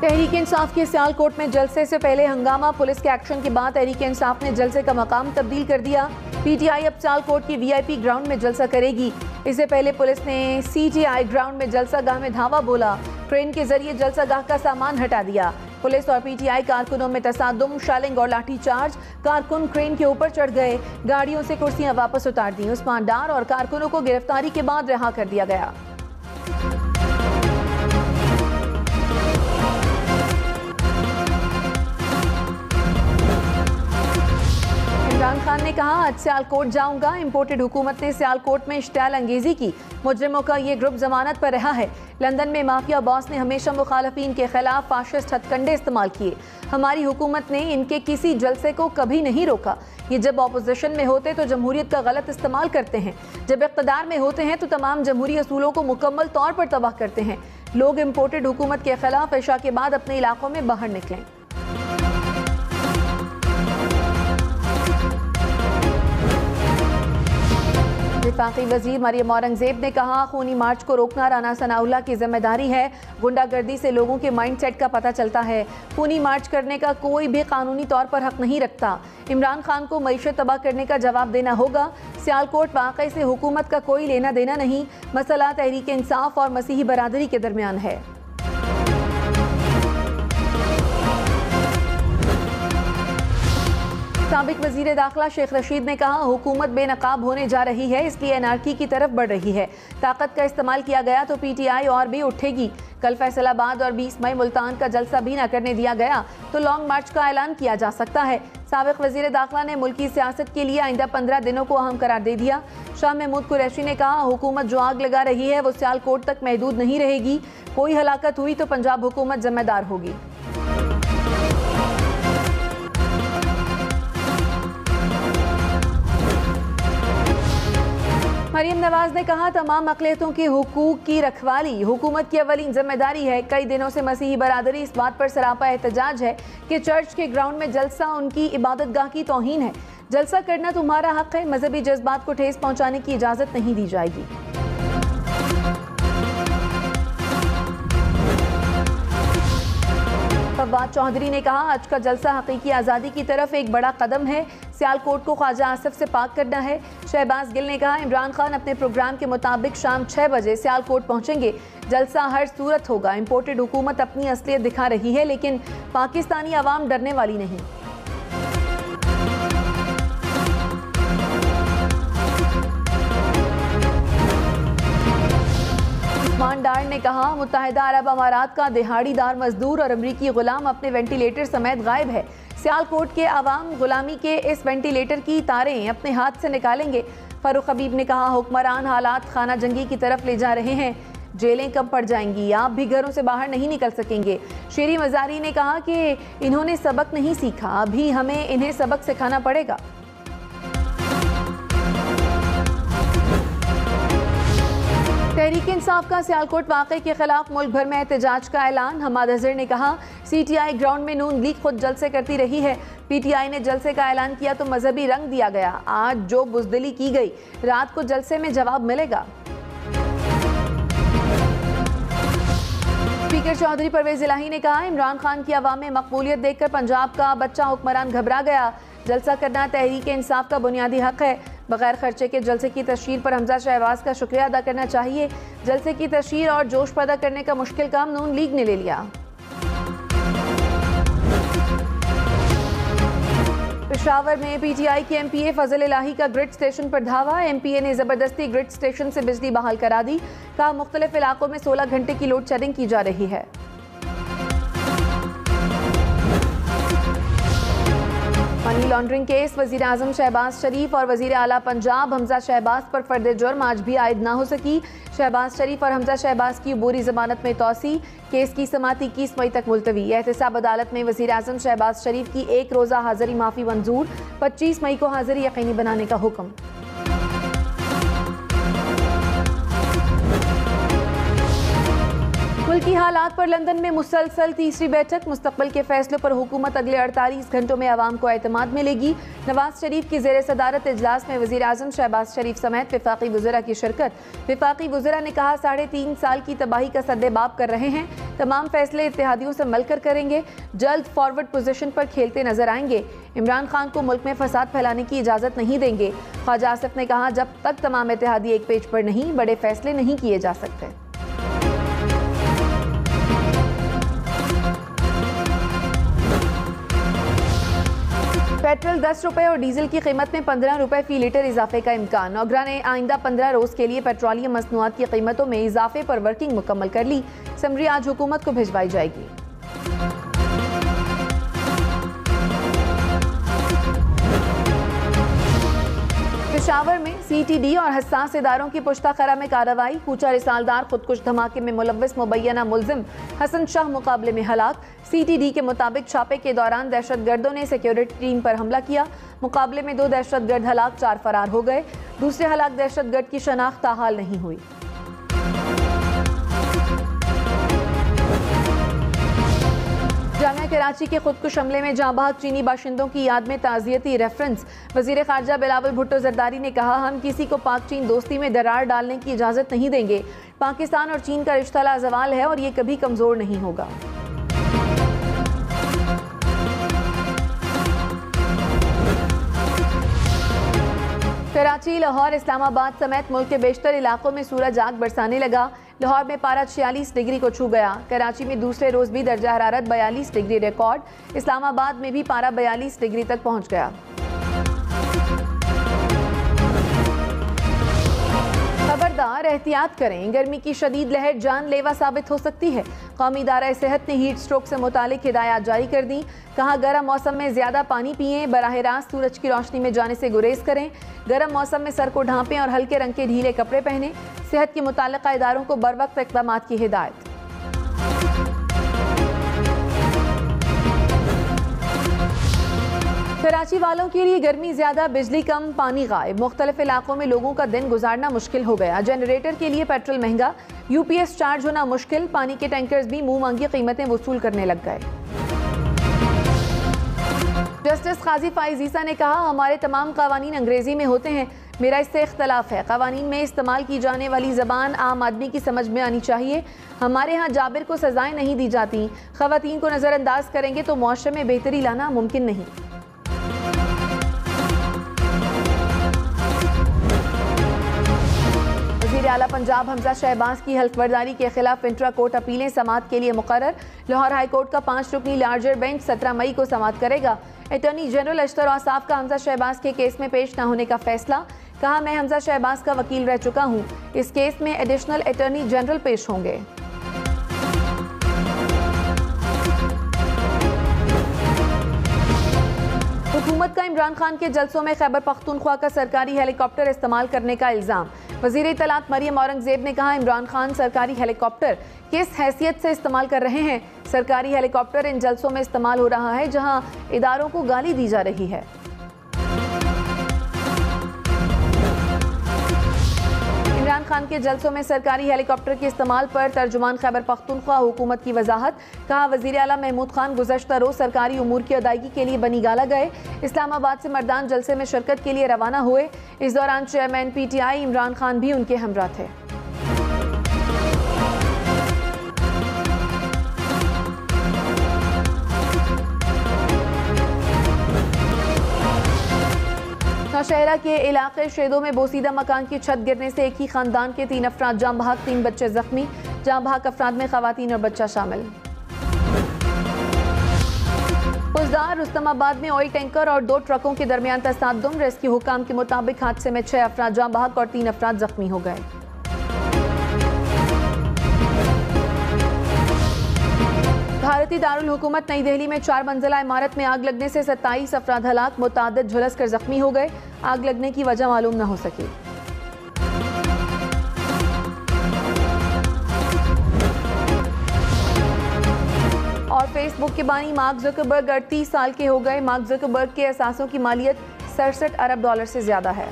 तहरीक इंसाफ के सियालकोट में जलसे से पहले हंगामा। पुलिस के एक्शन के बाद तहरीक इंसाफ ने जलसे का मकाम तब्दील कर दिया। पीटीआई अब सियालकोट की वीआईपी ग्राउंड में जलसा करेगी। इससे पहले पुलिस ने सीटीआई ग्राउंड में जलसा गाह में धावा बोला। ट्रेन के जरिए जलसा गाह का सामान हटा दिया। पुलिस और पीटीआई कारकुनों में तसादुम, शालिंग और लाठीचार्ज। कारकुन क्रेन के ऊपर चढ़ गए। गाड़ियों से कुर्सियां वापस उतार दी। उस्मान डार और कारकुनों को गिरफ्तारी के बाद रिहा कर दिया गया। इमरान खान ने कहा, आज सियालकोट जाऊंगा। इंपोर्टेड हुकूमत ने सियालकोट में इश्तियाल अंगेजी की। मुजरिमों का ये ग्रुप जमानत पर रहा है। लंदन में माफिया बॉस ने हमेशा मुखालफीन के खिलाफ फाशिस्ट हथकंडे इस्तेमाल किए। हमारी हुकूमत ने इनके किसी जलसे को कभी नहीं रोका। ये जब अपोजिशन में होते तो जमहूरियत का गलत इस्तेमाल करते हैं, जब इक़्तिदार में होते हैं तो तमाम जमहूरी असूलों को मुकम्मल तौर पर तबाह करते हैं। लोग इंपोर्टेड हुकूमत के खिलाफ इशा के बाद अपने इलाकों में बाहर निकलें। वफाकी वजीर मरियम औरंगजेब ने कहा, खूनी मार्च को रोकना राना सनाउल्लाह की जिम्मेदारी है। गुंडागर्दी से लोगों के माइंडसेट का पता चलता है। खूनी मार्च करने का कोई भी कानूनी तौर पर हक नहीं रखता। इमरान खान को मईशत तबाह करने का जवाब देना होगा। सियालकोट वाक़े से हुकूमत का कोई लेना देना नहीं। मसला तहरीक इंसाफ और मसीही बरादरी के दरमियान है। साबिक वजीर दाखिला शेख रशीद ने कहा, हुकूमत बेनकाब होने जा रही है, इसलिए एनआरकी की तरफ बढ़ रही है। ताकत का इस्तेमाल किया गया तो पीटीआई और भी उठेगी। कल फैसलाबाद और 20 मई मुल्तान का जलसा भी न करने दिया गया तो लॉन्ग मार्च का ऐलान किया जा सकता है। साबिक वजीर दाखिला ने मुल्की सियासत के लिए आइंदा 15 दिनों को अहम करार दे दिया। शाह महमूद कुरैशी ने कहा, हुकूमत जो आग लगा रही है वो सियालकोट तक महदूद नहीं रहेगी। कोई हलाकत हुई तो पंजाब हुकूमत जिम्मेदार होगी। मरियम नवाज ने कहा, तमाम अक़लियतों के हुकूक की रखवाली हुकूमत की अवलीन जिम्मेदारी है। कई दिनों से मसीही बरादरी इस बात पर सरापा एहतजाज है कि चर्च के ग्राउंड में जलसा उनकी इबादतगाह की तौहीन है। जलसा करना तुम्हारा हक है। मजहबी जज्बात को ठेस पहुंचाने की इजाज़त नहीं दी जाएगी। फवाद चौधरी ने कहा, आज का जलसा हकीकी आज़ादी की तरफ एक बड़ा कदम है। सियालकोट को ख्वाजा आसिफ से पाक करना है। शहबाज गिल ने कहा, इमरान खान अपने प्रोग्राम के मुताबिक शाम 6 बजे सियालकोट पहुंचेंगे। जलसा हर सूरत होगा। इंपोर्टेड हुकूमत अपनी असलियत दिखा रही है, लेकिन पाकिस्तानी अवाम डरने वाली नहीं। उस्मान डार ने कहा, मुत्तहिदा अरब अमारात का दिहाड़ीदार मजदूर और अमरीकी गुलाम अपने वेंटिलेटर समेत गायब है। सियालकोट के अवाम गुलामी के इस वेंटिलेटर की तारें अपने हाथ से निकालेंगे। फारूक हबीब ने कहा, हुक्मरान हालात खाना जंगी की तरफ ले जा रहे हैं। जेलें कब पड़ जाएंगी, आप भी घरों से बाहर नहीं निकल सकेंगे। शेरी मजारी ने कहा कि इन्होंने सबक नहीं सीखा, अभी हमें इन्हें सबक सिखाना पड़ेगा। तहरीक इंसाफ का सियालकोट वाक़े के खिलाफ मुल्क भर में एहतजाज का ऐलान। हमाद अजहर ने कहा, सीटीआई ग्राउंड में नून लीग खुद जलसे करती रही है। पीटीआई ने जलसे का ऐलान किया तो मजहबी रंग दिया गया। आज जो बुज़दिली की गई, रात को जलसे में जवाब मिलेगा। स्पीकर चौधरी परवेज इलाही ने कहा, इमरान खान की अवाम में मकबूलियत देखकर पंजाब का बच्चा हुक्मरान घबरा गया। जलसा करना तहरीक इंसाफ का बुनियादी हक है। बगैर खर्चे के जलसे की तशहीर पर हमजा शहबाज का शुक्रिया अदा करना चाहिए। जलसे की तशहीर और जोश पैदा करने का मुश्किल काम नून लीग ने ले लिया। पेशावर में पीटीआई के एमपीए फजल इलाही का ग्रिड स्टेशन पर धावा। एमपीए ने जबरदस्ती ग्रिड स्टेशन से बिजली बहाल करा दी। कहा, मुख्तलिफ इलाकों में 16 घंटे की लोड शेडिंग की जा रही है। मनी लॉन्ड्रिंग केस, वजीर आजम शहबाज शरीफ और वजीर आला पंजाब हमजा शहबाज पर फर्द जुर्म आज भी आयद ना हो सकी। शहबाज शरीफ और हमजा शहबाज की अबूरी जमानत में तौसी। केस की समाअत 21 मई तक मुलतवी। एहतसाब अदालत में वजीर आजम शहबाज शरीफ की एक रोज़ा हाजिरी माफ़ी मंजूर। 25 मई को हाजिरी यकीनी बनाने का हुक्म। मुल्क मुल्की हालात पर लंदन में मुसलसल तीसरी बैठक। मुस्तकबिल के फैसलों पर हुकूमत अगले 48 घंटों में आवाम को एतमाद मिलेगी। नवाज शरीफ की ज़ेर सदारत इजलास में वज़ीर आज़म शहबाज शरीफ समेत विफाकी वज़रा की शिरकत। विफाकी वज़रा ने कहा 3.5 साल की तबाही का सद्देबाब कर रहे हैं, तमाम फैसले इत्तेहादियों से मिलकर करेंगे, जल्द फॉरवर्ड पोजीशन पर खेलते नजर आएंगे। इमरान खान को मुल्क में फसाद फैलाने की इजाज़त नहीं देंगे। ख्वाजा आसिफ ने कहा जब तक तमाम इत्तेहादी एक पेज पर नहीं, बड़े फैसले नहीं किए जा सकते। पेट्रोल 10 रुपये और डीजल की कीमत में 15 रुपये फी लीटर इजाफे का इम्कान। नौगरा ने आइंदा 15 रोज़ के लिए पेट्रोलियम मसनूआत की कीमतों में इजाफे पर वर्किंग मुकम्मल कर ली। समरी आज हुकूमत को भिजवाई जाएगी। पेशावर में CTD और हसास इदारों की पुश्ताखरा में कार्रवाई। कूचा रिसालदार खुदकुश धमाके में मुलव्विस मुबैना मुल्जिम हसन शाह मुकाबले में हलाक। CTD के मुताबिक छापे के दौरान दहशतगर्दों ने सिक्योरिटी टीम पर हमला किया। मुकाबले में 2 दहशतगर्द हलाक, 4 फरार हो गए। दूसरे हलाक दहशतगर्द की शनाख्त ताहाल नहीं हुई। जामिया कराची के खुदकुश हमले में जाँ बहक चीनी बाशिंदों की याद में ताज़ियती रेफरेंस। वज़ीर ख़ारजा बिलावल भुट्टो ज़रदारी ने कहा हम किसी को पाक चीन दोस्ती में दरार डालने की इजाज़त नहीं देंगे। पाकिस्तान और चीन का रिश्ता लाज़वाल है और ये कभी कमज़ोर नहीं होगा। कराची, लाहौर, इस्लामाबाद समेत मुल्क के बेशतर इलाकों में सूरज आग बरसाने लगा। लाहौर में पारा 46 डिग्री को छू गया। कराची में दूसरे रोज भी दर्जा हरारत 42 डिग्री रिकॉर्ड। इस्लामाबाद में भी पारा 42 डिग्री तक पहुंच गया। खबरदार, एहतियात करें, गर्मी की शदीद लहर जानलेवा साबित हो सकती है। कौमी इदारा सेहत ने हीट स्ट्रोक से मुतालिक हिदायत जारी कर दी। कहा गर्म मौसम में ज्यादा पानी पिएं, बराह रास्त सूरज की रोशनी में जाने से गुरेज करें। गर्म मौसम में सर को ढांपें और हल्के रंग के ढीले कपड़े पहनें। सेहत के मुताल्लिका इदारों को बरवक्त इक़दाम की हिदायत। कराची वालों के लिए गर्मी ज्यादा, बिजली कम, पानी गायब। मुख्तलिफ इलाकों में लोगों का दिन गुजारना मुश्किल हो गया। जनरेटर के लिए पेट्रोल महंगा, UPS चार्ज होना मुश्किल। पानी के टैंकर्स भी मुंह मांगी कीमतें वसूल करने लग गए। जस्टिस काजी फाइज ईसा ने कहा हमारे तमाम कवानीन अंग्रेजी में होते हैं, मेरा इससे इख्तलाफ है। कवानीन में इस्तेमाल की जाने वाली ज़बान आम आदमी की समझ में आनी चाहिए। हमारे यहाँ जाबिर को सजाएं नहीं दी जाती। ख़वातीन को नज़रअंदाज करेंगे तो मुआशरे में बेहतरी लाना मुमकिन नहीं। वज़ीर आला पंजाब हमजा शहबाज की हल्फबर्दारी के खिलाफ इंट्रा कोर्ट अपीलें समाअत के लिए मुकर्रर। लाहौर हाई कोर्ट का 5 रुकनी लार्जर बेंच 17 मई को समाअत करेगा। अटॉर्नी जनरल अशतर औसाफ का हमजा शहबाज के केस में पेश न होने का फैसला। कहा मैं हमजा शहबाज का वकील रह चुका हूँ। इस केस में एडिशनल अटॉर्नी जनरल पेश होंगे। हुकूमत का इमरान खान के जलसों में खैबर पख्तूनख्वा का सरकारी हेलीकॉप्टर इस्तेमाल करने का इल्ज़ाम। वज़ीर इत्तलात मरियम औरंगज़ेब ने कहा इमरान खान सरकारी हेलीकॉप्टर किस हैसियत से इस्तेमाल कर रहे हैं। सरकारी हेलीकॉप्टर इन जलसों में इस्तेमाल हो रहा है जहां इदारों को गाली दी जा रही है। इमरान खान के जलसों में सरकारी हेलीकॉप्टर के इस्तेमाल पर तर्जुमान खैबर पख्तूनख्वा हुकूमत की वजाहत। कहा वज़ीर आला महमूद खान गुज़श्ता रोज़ सरकारी उमूर की अदायगी के लिए बनीगाला गए। इस्लामाबाद से मर्दान जलसे में शिरकत के लिए रवाना हुए। इस दौरान चेयरमैन PTI इमरान खान भी उनके हमरा थे। नौशहरा के इलाके शेदों में बोसीदा मकान की छत गिरने से एक ही खानदान के 3 अफराद जाँ बहक, 3 बच्चे जख्मी। जाँ बहक अफराद में खवातीन और बच्चा शामिल। उज़दार रुस्तमाबाद में ऑयल टैंकर और 2 ट्रकों के दरमियान तसादुम। रेस्क्यू हुकाम के मुताबिक हादसे में 6 अफराद जाँ बहक और 3 अफराद जख्मी हो गए। भारतीय दारुल हुकूमत नई दिल्ली में 4 मंजिला इमारत में आग लगने से 27 अफराद हलाक, मुतादिद झुलस कर जख्मी हो गए। आग लगने की वजह मालूम न हो सकी। और फेसबुक के बानी मार्क ज़करबर्ग 38 साल के हो गए। मार्क ज़करबर्ग के असासों की मालियत $67 अरब से ज्यादा है।